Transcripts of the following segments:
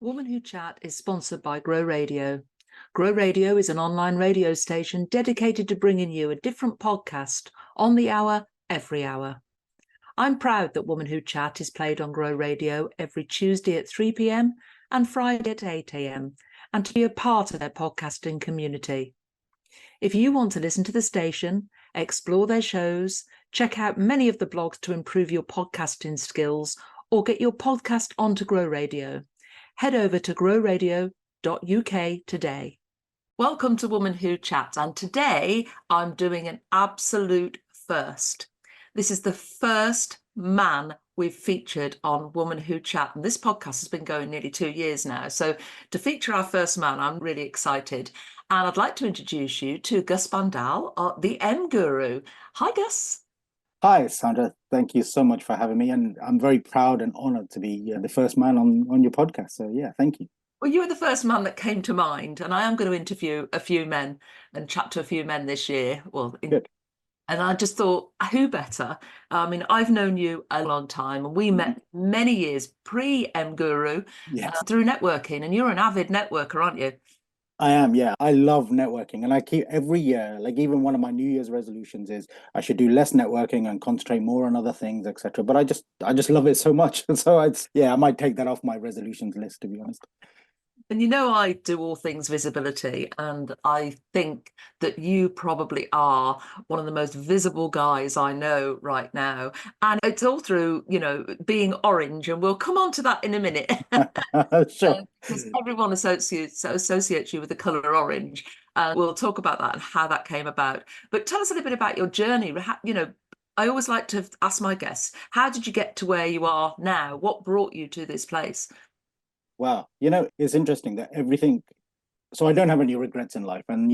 Woman Who Chat is sponsored by Grow Radio. Grow Radio is an online radio station dedicated to bringing you a different podcast on the hour, every hour. I'm proud that Woman Who Chat is played on Grow Radio every Tuesday at 3 p.m. and Friday at 8 a.m. and to be a part of their podcasting community. If you want to listen to the station, explore their shows, check out many of the blogs to improve your podcasting skills, or get your podcast onto Grow Radio, head over to growradio.uk today. Welcome to Woman Who Chat, and today I'm doing an absolute first. This is the first man we've featured on Woman Who Chat, and this podcast has been going nearly 2 years now. So to feature our first man, I'm really excited. And I'd like to introduce you to Gus Bhandal, the M Guru. Hi, Gus. Hi, Sandra. Thank you so much for having me. And I'm very proud and honored to be the first man on your podcast. So, yeah, thank you. Well, you were the first man that came to mind. And I am going to interview a few men and chat to a few men this year. Good. And I just thought, who better? I mean, I've known you a long time, and we met many years pre-M Guru through networking. And you're an avid networker, aren't you? I am, yeah. I love networking, and I keep every year, like even one of my New Year's resolutions is I should do less networking and concentrate more on other things, etc. But I just love it so much, and so I might take that off my resolutions list, to be honest. And you know, I do all things visibility, and I think that you probably are one of the most visible guys I know right now. And it's all through, being orange, and we'll come on to that in a minute. Sure. Because everyone associates you with the colour orange. And we'll talk about that and how that came about. But tell us a little bit about your journey. I always like to ask my guests, how did you get to where you are now? What brought you to this place? Wow. It's interesting that so I don't have any regrets in life. And,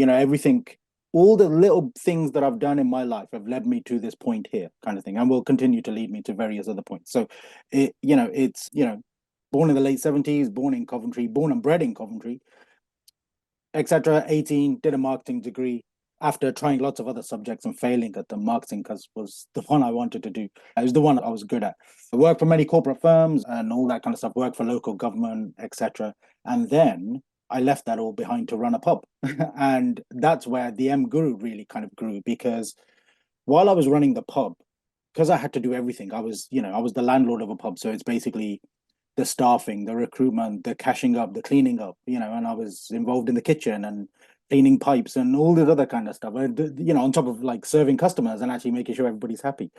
all the little things that I've done in my life have led me to this point here, kind of thing, and will continue to lead me to various other points. So, born in the late 70s, born in Coventry, born and bred in Coventry, etc. 18, did a marketing degree. After trying lots of other subjects and failing at them, marketing was the one I wanted to do. It was the one I was good at. I worked for many corporate firms and all that kind of stuff, worked for local government, etc. And then I left that all behind to run a pub. And that's where the M Guru really kind of grew, because while I was running the pub, because I had to do everything, I was the landlord of a pub. So it's basically the staffing, the recruitment, the cashing up, the cleaning up, and I was involved in the kitchen and cleaning pipes and all this other kind of stuff, on top of like serving customers and actually making sure everybody's happy.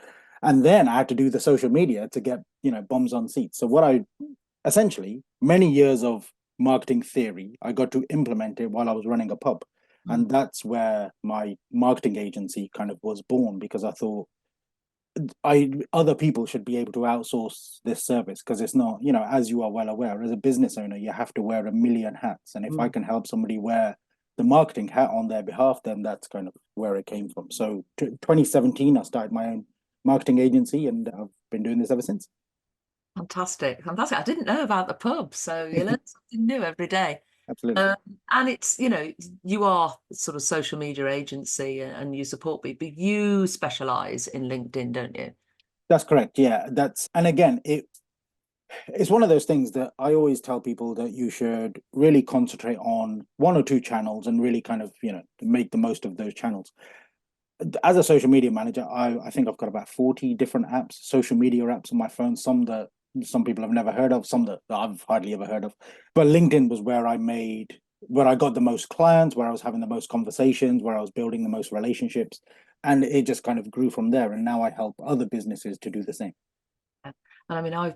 And then I had to do the social media to get, bums on seats. So essentially, many years of marketing theory, I got to implement it while I was running a pub. And that's where my marketing agency kind of was born, because I thought other people should be able to outsource this service, because it's not, as you are well aware, as a business owner, you have to wear a million hats. And if I can help somebody wear the marketing hat on their behalf, then that's kind of where it came from. So 2017, I started my own marketing agency, and I've been doing this ever since. Fantastic. I didn't know about the pub, so you learn something new every day. Absolutely. And it's, you are sort of social media agency and you support people, but you specialize in LinkedIn, don't you? That's correct. Yeah, and again, it's one of those things that I always tell people that you should really concentrate on one or two channels and really kind of, make the most of those channels. As a social media manager, I think I've got about 40 different apps, social media apps on my phone, some that some people have never heard of, some that I've hardly ever heard of. But LinkedIn was where I got the most clients, where I was having the most conversations, where I was building the most relationships. And it just kind of grew from there. And now I help other businesses to do the same. And I mean, I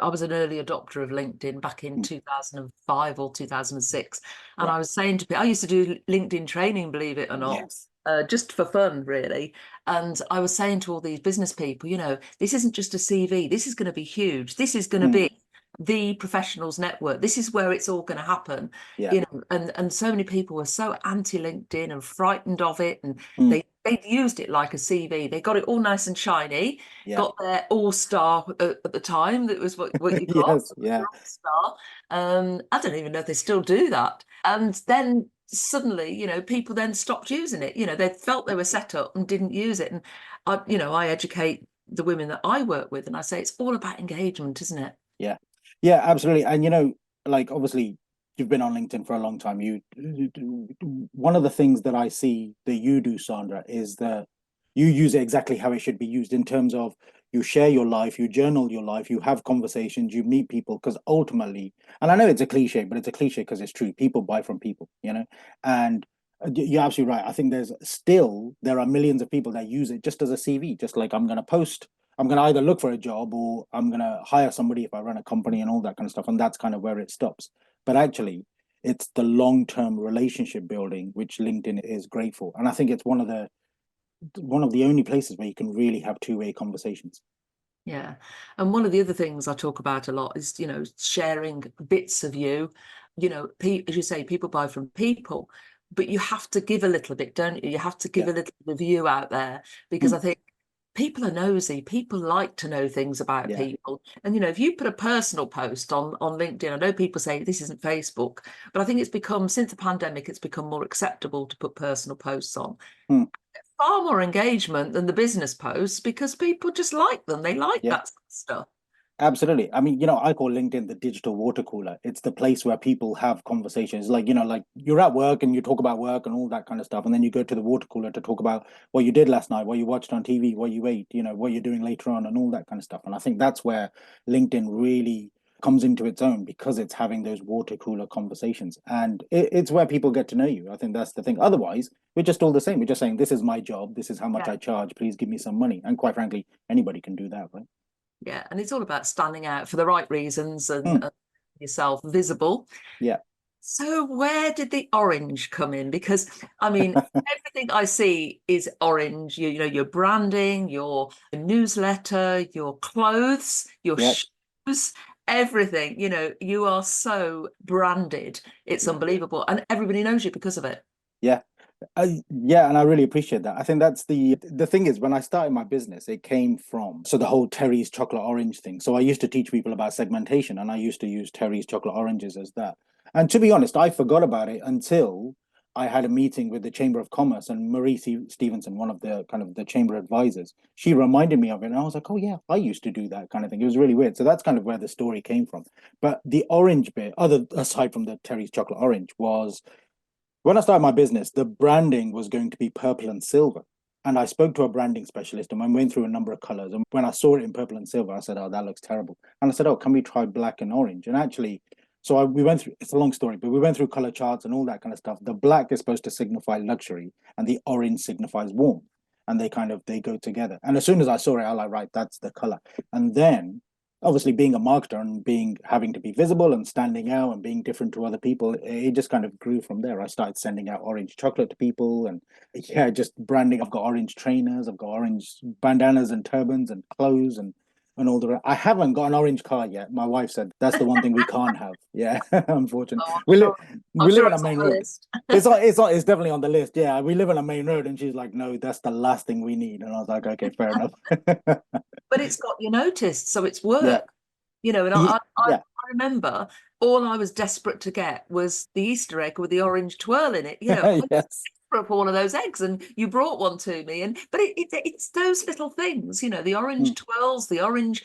was an early adopter of LinkedIn back in 2005 or 2006. And I was saying to people, I used to do LinkedIn training, believe it or not. Yes. Just for fun, really. And I was saying to all these business people, this isn't just a CV. This is going to be huge. This is going to be the professionals network. This is where it's all going to happen. Yeah. And so many people were so anti-LinkedIn and frightened of it. And they used it like a CV. They got it all nice and shiny, got their all-star at the time. That was what you got. Yes, yeah. All-star. I don't even know if they still do that. And then suddenly, people then stopped using it. They felt they were set up and didn't use it. And I educate the women that I work with, and I say it's all about engagement, isn't it? Yeah, absolutely. And like obviously you've been on LinkedIn for a long time. One of the things that I see that you do, Sandra, is that you use it exactly how it should be used in terms of you share your life, you journal your life, you have conversations, you meet people, because ultimately, and I know it's a cliche, but it's a cliche because it's true. People buy from people, you know, and you're absolutely right. I think there are millions of people that use it just as a CV, just like I'm going to post. I'm going to either look for a job or I'm going to hire somebody if I run a company and all that kind of stuff. And that's kind of where it stops. But actually, it's the long-term relationship building which LinkedIn is great for. And I think it's one of the only places where you can really have two-way conversations. Yeah. And one of the other things I talk about a lot is, sharing bits of you. As you say, people buy from people, but you have to give a little bit, don't you? You have to give Yeah. a little bit of you out there, because Mm. I think people are nosy. People like to know things about Yeah. people. And, if you put a personal post on LinkedIn, I know people say this isn't Facebook, but I think it's become, since the pandemic, it's become more acceptable to put personal posts on. Mm. Far more engagement than the business posts, because people just like them. They like Yeah. that stuff. Absolutely. I mean, I call LinkedIn the digital water cooler. It's the place where people have conversations. Like, like you're at work and you talk about work and all that kind of stuff. And then you go to the water cooler to talk about what you did last night, what you watched on TV, what you ate, what you're doing later on and all that kind of stuff. And I think that's where LinkedIn really comes into its own, because it's having those water cooler conversations. And it's where people get to know you. I think that's the thing. Otherwise, we're just all the same. We're just saying, this is my job. This is how much Yeah. I charge. Please give me some money. And quite frankly, anybody can do that, right? Yeah. And it's all about standing out for the right reasons and Mm. yourself visible. Yeah. So where did the orange come in? Because I mean, everything I see is orange. Your branding, your newsletter, your clothes, your Yeah. shoes, everything. You are so branded. It's Yeah. unbelievable. And everybody knows you because of it. Yeah. Yeah, and I really appreciate that. I think that's the thing is, when I started my business, it came from the whole Terry's chocolate orange thing. So I used to teach people about segmentation, and I used to use Terry's chocolate oranges as that. And to be honest, I forgot about it until I had a meeting with the Chamber of Commerce, and Marie Stevenson, one of the kind of the chamber advisors, she reminded me of it, and I was like, oh yeah, I used to do that kind of thing. It was really weird. So that's kind of where the story came from. But the orange bit, other aside from the Terry's chocolate orange, was when I started my business, the branding was going to be purple and silver. And I spoke to a branding specialist and I went through a number of colors. And when I saw it in purple and silver, I said, oh, that looks terrible. And I said, oh, can we try black and orange? And actually, we went through, it's a long story, but we went through color charts and all that kind of stuff. The black is supposed to signify luxury and the orange signifies warmth. And they go together. And as soon as I saw it, I was like, right, that's the color. And then obviously being a marketer and having to be visible and standing out and being different to other people, it just kind of grew from there. I started sending out orange chocolate to people, and yeah, just branding. I've got orange trainers, I've got orange bandanas and turbans and clothes and all the rest. I haven't got an orange car yet. My wife said that's the one thing we can't have. Yeah, unfortunately. Oh, I'm We live sure on a it's on main the road. list. It's definitely on the list. Yeah, we live on a main road, and she's like, no, that's the last thing we need. And I was like, okay, fair enough. But it's got you noticed, so it's Yeah. work. And I Yeah. remember all I was desperate to get was the Easter egg with the orange twirl in it. I was Yes. desperate for one of those eggs, and you brought one to me. But it's those little things, the orange Mm. twirls, the orange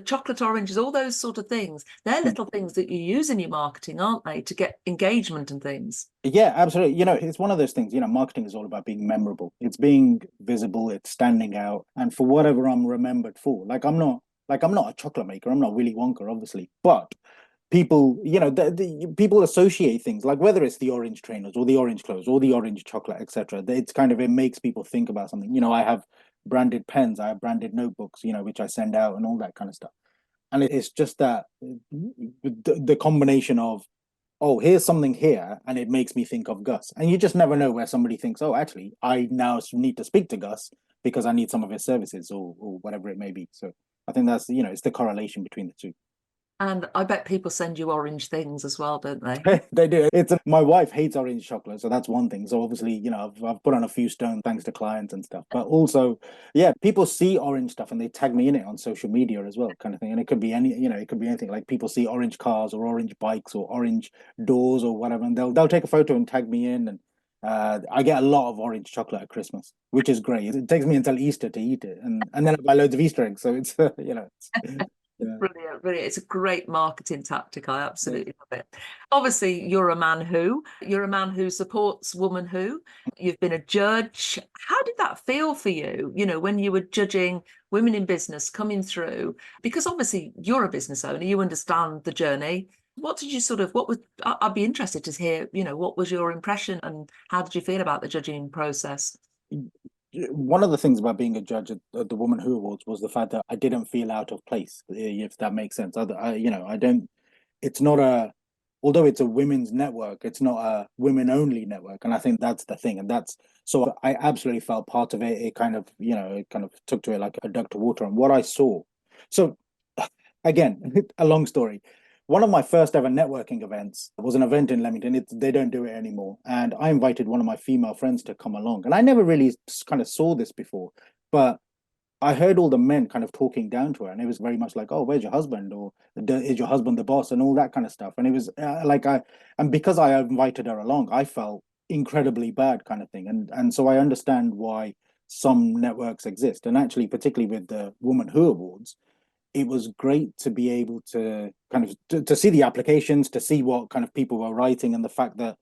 chocolate oranges, all those sort of things. They're Mm. little things that you use in your marketing, aren't they, to get engagement and things. Yeah, absolutely. It's one of those things, marketing is all about being memorable. It's being visible, it's standing out, and for whatever I'm remembered for. Like I'm not a chocolate maker, I'm not Willy Wonka, obviously, but people, the people associate things like whether it's the orange trainers or the orange clothes or the orange chocolate, etc. It's kind of it makes people think about something. I have branded pens, I have branded notebooks, which I send out and all that kind of stuff. And it's just that the combination of, oh, here's something here, and it makes me think of Gus. And you just never know where somebody thinks, oh, actually, I now need to speak to Gus because I need some of his services or whatever it may be. So I think that's, it's the correlation between the two. And I bet people send you orange things as well, don't they? They do. My wife hates orange chocolate, so that's one thing. So obviously, I've put on a few stone thanks to clients and stuff. But also, yeah, people see orange stuff and they tag me in it on social media as well, kind of thing. And it could be it could be anything. Like people see orange cars or orange bikes or orange doors or whatever, and they'll take a photo and tag me in. And I get a lot of orange chocolate at Christmas, which is great. It takes me until Easter to eat it, and then I buy loads of Easter eggs. So it's Yeah. Brilliant, brilliant. It's a great marketing tactic. I absolutely love it. Obviously, you're a man who supports woman who. You've been a judge. How did that feel for you, when you were judging women in business coming through? Because obviously you're a business owner, you understand the journey. What did you I'd be interested to hear, what was your impression and how did you feel about the judging process? One of the things about being a judge at the Woman Who Awards was the fact that I didn't feel out of place, if that makes sense. I don't. It's not a, although it's a women's network, it's not a women only network, and I think that's the thing, and that's so I absolutely felt part of it. It kind of took to it like a duck to water, and what I saw. So again, a long story. One of my first ever networking events was an event in Leamington. They don't do it anymore. And I invited one of my female friends to come along. And I never really kind of saw this before, but I heard all the men kind of talking down to her. And it was very much like, oh, where's your husband? Or is your husband the boss? And all that kind of stuff. And it was and because I invited her along, I felt incredibly bad kind of thing. And so I understand why some networks exist. And actually, particularly with the Woman Who Awards, it was great to be able to kind of to see the applications, to see what kind of people were writing, and the fact that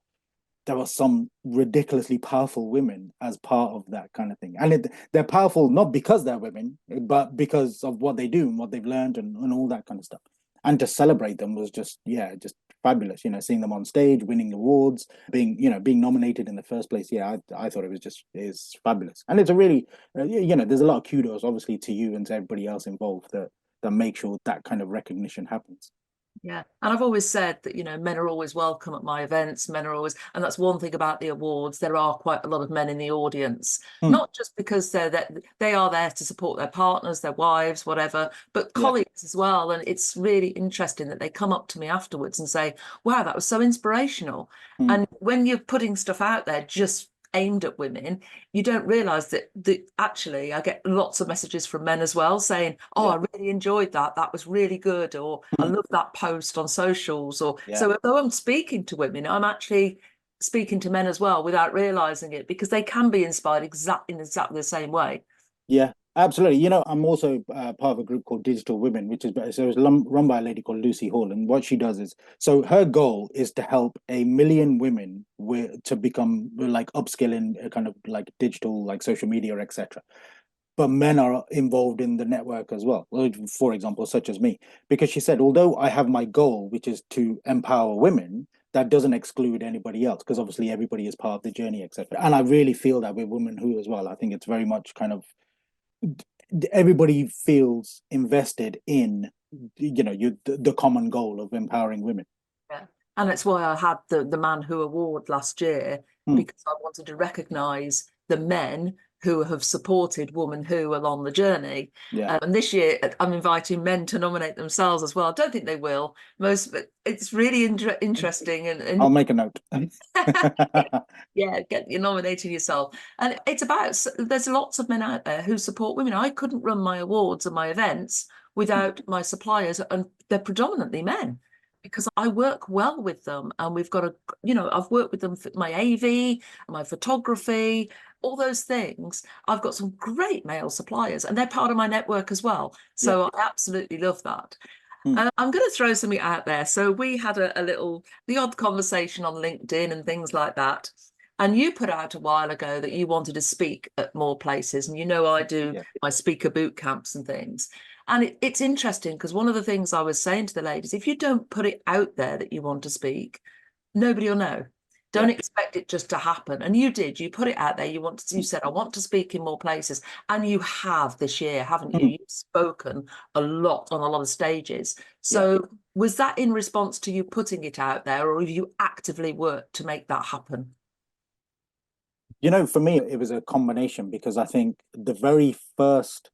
there were some ridiculously powerful women as part of that kind of thing. And they're powerful not because they're women, but because of what they do and what they've learned and all that kind of stuff. And to celebrate them was just, yeah, just fabulous. Seeing them on stage, winning awards, being nominated in the first place. Yeah, I thought is fabulous. And it's a really, there's a lot of kudos, obviously, to you and to everybody else involved that make sure that kind of recognition happens. Yeah. And I've always said that, men are always welcome at my events. Men are always, and that's one thing about the awards. There are quite a lot of men in the audience, not just because they are there to support their partners, their wives, whatever, but colleagues as well. And it's really interesting that they come up to me afterwards and say, wow, that was so inspirational. And when you're putting stuff out there, just aimed at women, you don't realize that actually I get lots of messages from men as well saying, oh, I really enjoyed that was really good, or I love that post on socials, or so although I'm speaking to women, I'm actually speaking to men as well without realizing it, because they can be inspired in exactly the same way. Yeah, absolutely. I'm also part of a group called Digital Women, which is so it's run by a lady called Lucy Hall, and what she does is, so her goal is to help 1 million women to become like upskill in kind of like digital, like social media, etc. But men are involved in the network as well. For example, such as me, because she said, although I have my goal, which is to empower women, that doesn't exclude anybody else, because obviously everybody is part of the journey, etc. And I really feel that with Women Who as well. I think it's very much kind of everybody feels invested in the common goal of empowering women. Yeah. And it's why I had the Man Who Award last year, because I wanted to recognise the men who have supported Woman Who along the journey. And this year I'm inviting men to nominate themselves as well. I don't think they will. It's really interesting. And I'll make a note. Yeah, you're nominating yourself. And it's about, there's lots of men out there who support women. I couldn't run my awards and my events without my suppliers, and they're predominantly men, because I work well with them. And we've got I've worked with them for my AV, my photography, all those things. I've got some great male suppliers, and they're part of my network as well. So I absolutely love that. I'm going to throw something out there. So we had the odd conversation on LinkedIn and things like that. And you put out a while ago that you wanted to speak at more places. And I do my speaker boot camps and things. And it's interesting, because one of the things I was saying to the ladies, if you don't put it out there that you want to speak, nobody will know. Don't expect it just to happen. And you did. You put it out there. You said, I want to speak in more places. And you have this year, haven't you? You've spoken a lot on a lot of stages. So was that in response to you putting it out there, or have you actively worked to make that happen? For me, it was a combination, because I think the very first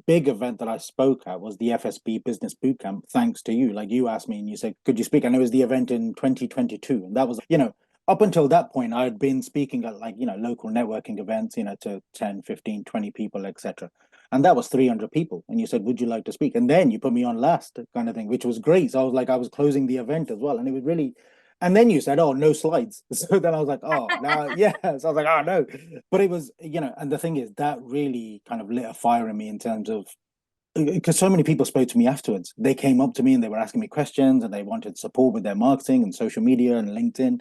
big event that I spoke at was the FSB Business Bootcamp, thanks to you. Like, you asked me and you said, could you speak? And it was the event in 2022. And that was, up until that point, I had been speaking at local networking events, to 10, 15, 20 people, etc. And that was 300 people. And you said, would you like to speak? And then you put me on last kind of thing, which was great. So I was closing the event as well. And it was really, and then you said, oh, no slides. So then I was like, oh, now, yeah. So I was like, oh, no. But it was, and the thing is, that really kind of lit a fire in me in terms of because so many people spoke to me afterwards. They came up to me and they were asking me questions and they wanted support with their marketing and social media and LinkedIn.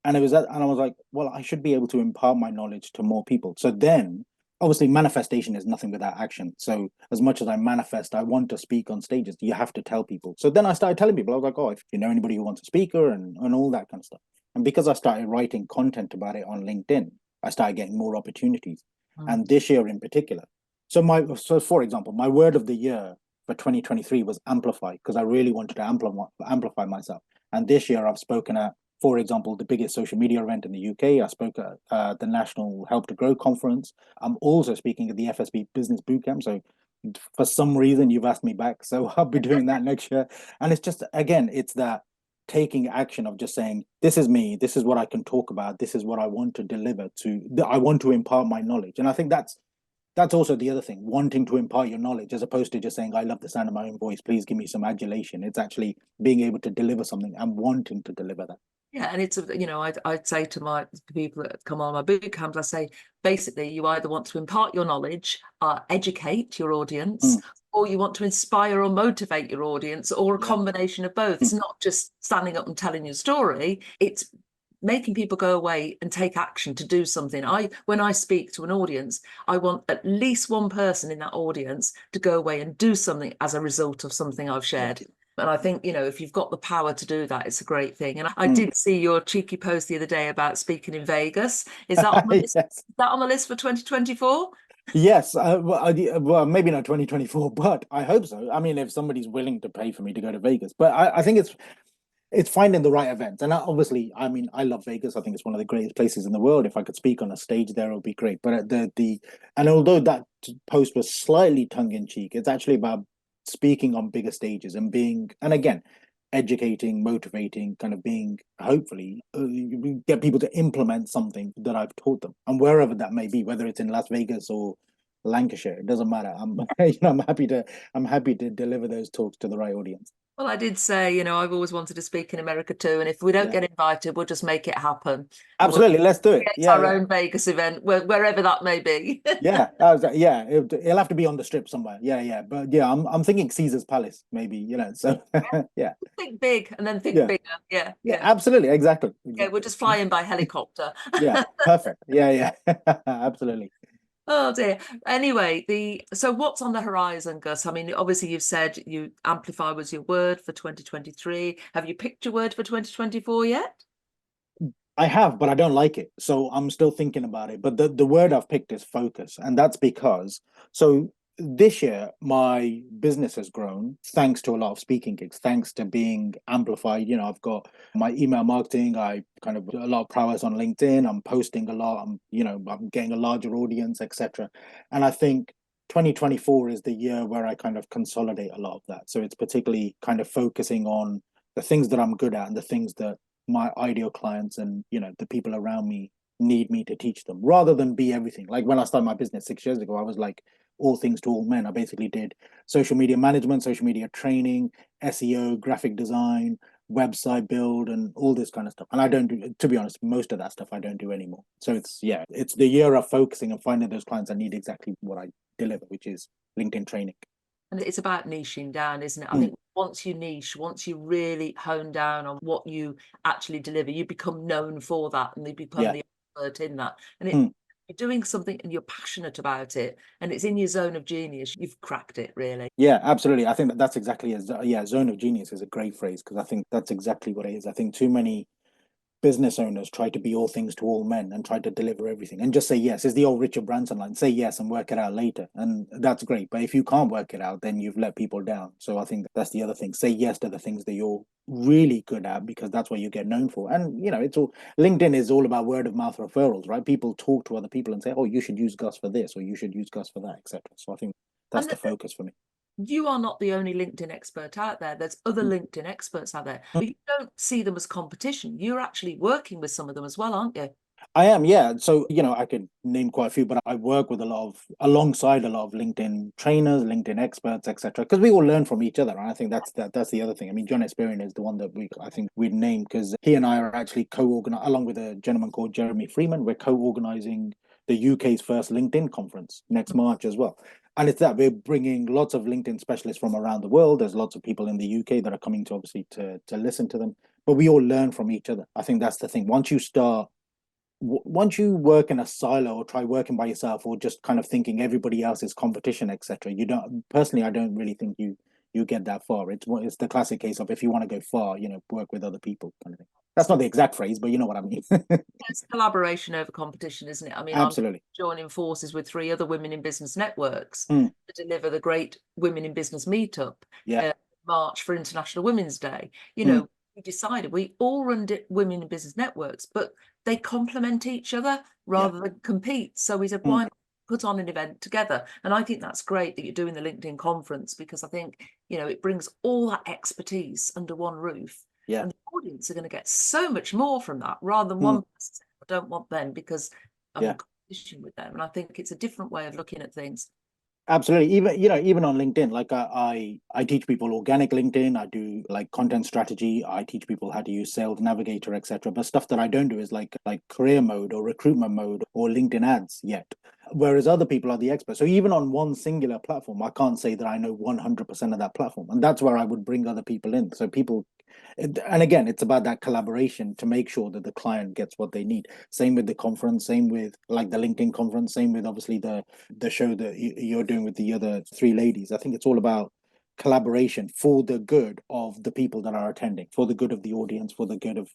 And it was that, and I was like, well, I should be able to impart my knowledge to more people. So then, obviously, manifestation is nothing without action. So as much as I manifest, I want to speak on stages. You have to tell people. So then I started telling people. I was like, oh, if you know anybody who wants a speaker and all that kind of stuff. And because I started writing content about it on LinkedIn, I started getting more opportunities. And this year in particular. So for example, my word of the year for 2023 was amplify, because I really wanted to amplify myself. And this year I've spoken at, for example, the biggest social media event in the UK. I spoke at the National Help to Grow conference. I'm also speaking at the FSB Business Bootcamp. So for some reason, you've asked me back. So I'll be doing that next year. And it's just, again, it's that taking action of just saying, this is me, this is what I can talk about, this is what I want to deliver to, I want to impart my knowledge. And I think that's also the other thing, wanting to impart your knowledge, as opposed to just saying, I love the sound of my own voice, please give me some adulation. It's actually being able to deliver something and wanting to deliver that. Yeah, and it's, I'd say to my people that come on my boot camps, I say, basically, you either want to impart your knowledge, educate your audience, or you want to inspire or motivate your audience, or a combination of both. It's not just standing up and telling your story, it's making people go away and take action to do something. When I speak to an audience, I want at least one person in that audience to go away and do something as a result of something I've shared. And I think, if you've got the power to do that, it's a great thing. And I did see your cheeky post the other day about speaking in Vegas. Is that on the list? Yes. Is that on the list for 2024? Yes, well, maybe not 2024, but I hope so. I mean, if somebody's willing to pay for me to go to Vegas, but I think it's finding the right events. And obviously, I mean, I love Vegas. I think it's one of the greatest places in the world. If I could speak on a stage there, it would be great. But and although that post was slightly tongue in cheek, it's actually about speaking on bigger stages and and again, educating, motivating, kind of being, hopefully, get people to implement something that I've taught them, and wherever that may be, whether it's in Las Vegas or Lancashire, it doesn't matter. I'm happy to deliver those talks to the right audience. Well, I did say, I've always wanted to speak in America too. And if we don't get invited, we'll just make it happen. Absolutely, let's do it. Create our own Vegas event, wherever that may be. It'll have to be on the strip somewhere. But I'm thinking Caesar's Palace, maybe, so yeah. Think big and then think bigger. Yeah. Absolutely, exactly. Yeah, we'll just fly in by helicopter. Yeah, perfect. Yeah. Absolutely. Oh dear. Anyway, so what's on the horizon, Gus? I mean, obviously you've said you amplify was your word for 2023. Have you picked your word for 2024 yet? I have, but I don't like it. So I'm still thinking about it. But the word I've picked is focus. And that's because, so this year, my business has grown thanks to a lot of speaking gigs, thanks to being amplified. I've got my email marketing, I kind of a lot of prowess on LinkedIn, I'm posting a lot, I'm getting a larger audience, etc. And I think 2024 is the year where I kind of consolidate a lot of that. So it's particularly kind of focusing on the things that I'm good at and the things that my ideal clients and the people around me need me to teach them, rather than be everything. Like when I started my business 6 years ago, I was like all things to all men. I basically did social media management, social media training, SEO, graphic design, website build, and all this kind of stuff. And I don't do, to be honest, most of that stuff I don't do anymore. So it's the year of focusing and finding those clients that need exactly what I deliver, which is LinkedIn training. And it's about niching down, isn't it? I think once you niche, once you really hone down on what you actually deliver, you become known for that and you become the expert in that. And you're doing something and you're passionate about it and it's in your zone of genius, you've cracked it, really. Yeah, absolutely. I think that's exactly zone of genius is a great phrase, because I think that's exactly what it is. I think too many business owners try to be all things to all men and try to deliver everything and just say yes. It's the old Richard Branson line, say yes and work it out later. And that's great. But if you can't work it out, then you've let people down. So I think that's the other thing. Say yes to the things that you're really good at, because that's what you get known for. And, it's all, LinkedIn is all about word of mouth referrals, right? People talk to other people and say, oh, you should use Gus for this, or you should use Gus for that, etc. So I think that's the focus for me. You are not the only LinkedIn expert out there. There's other LinkedIn experts out there, but you don't see them as competition. You're actually working with some of them as well, aren't you? I am, yeah. So, I could name quite a few, but I work with alongside a lot of LinkedIn trainers, LinkedIn experts, etc. Because we all learn from each other. And I think that's the other thing. I mean, John Espirian is the one that I think we'd name, because he and I are actually co-organizing, along with a gentleman called Jeremy Freeman, we're co-organizing the UK's first LinkedIn conference next March as well. And it's that we're bringing lots of LinkedIn specialists from around the world. There's lots of people in the UK that are coming to obviously to listen to them, but we all learn from each other. I think that's the thing. Once you work in a silo or try working by yourself, or just kind of thinking everybody else is competition, etc., you don't, personally, I don't really think you get that far. It's the classic case of, if you want to go far, work with other people kind of thing. That's not the exact phrase, but you know what I mean. It's collaboration over competition, isn't it? I mean, I'm Absolutely. joining forces with 3 other women in business networks Mm. to deliver the great Women in Business meetup, Yeah. March for International Women's Day. Mm. We decided we all run women in business networks, but they complement each other rather than compete. So we said, why not put on an event together? And I think that's great that you're doing the LinkedIn conference, because I think, it brings all that expertise under one roof. Yeah. And the audience are going to get so much more from that, rather than one person saying, I don't want them because I'm in competition with them. And I think it's a different way of looking at things. Absolutely. Even on LinkedIn, like I teach people organic LinkedIn. I do like content strategy. I teach people how to use Sales Navigator, etc. But stuff that I don't do is like career mode or recruitment mode or LinkedIn ads yet. Whereas other people are the experts. So even on one singular platform, I can't say that I know 100% of that platform. And that's where I would bring other people in. So people, and again, it's about that collaboration to make sure that the client gets what they need. Same with the conference, same with like the LinkedIn conference, same with obviously the show that you're doing with the other 3 ladies. I think it's all about collaboration for the good of the people that are attending, for the good of the audience, for the good of,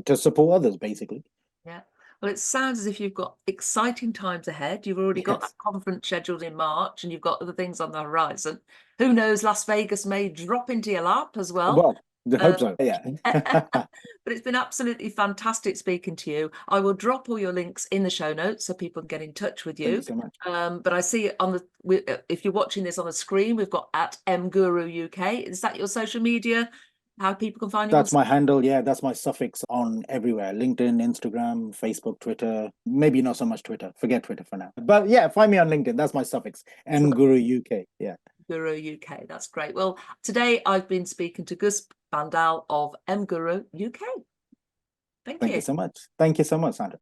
to support others, basically. Yeah. Well, it sounds as if you've got exciting times ahead. You've already got that conference scheduled in March, and you've got other things on the horizon. Who knows, Las Vegas may drop into your lap as well. Well, I hope so. Yeah. But it's been absolutely fantastic speaking to you. I will drop all your links in the show notes so people can get in touch with you. Thank you so much. But I see on if you're watching this on the screen, we've got @mguru UK. Is that your social media? How people can find you? That's my handle. Yeah, that's my suffix on everywhere: LinkedIn, Instagram, Facebook, Twitter. Maybe not so much Twitter. Forget Twitter for now. But yeah, find me on LinkedIn. That's my suffix. mguru UK. Yeah. Guru UK. That's great. Well, today I've been speaking to Gus Bhandal of Guru UK. Thank you. Thank you so much. Thank you so much, Sandra.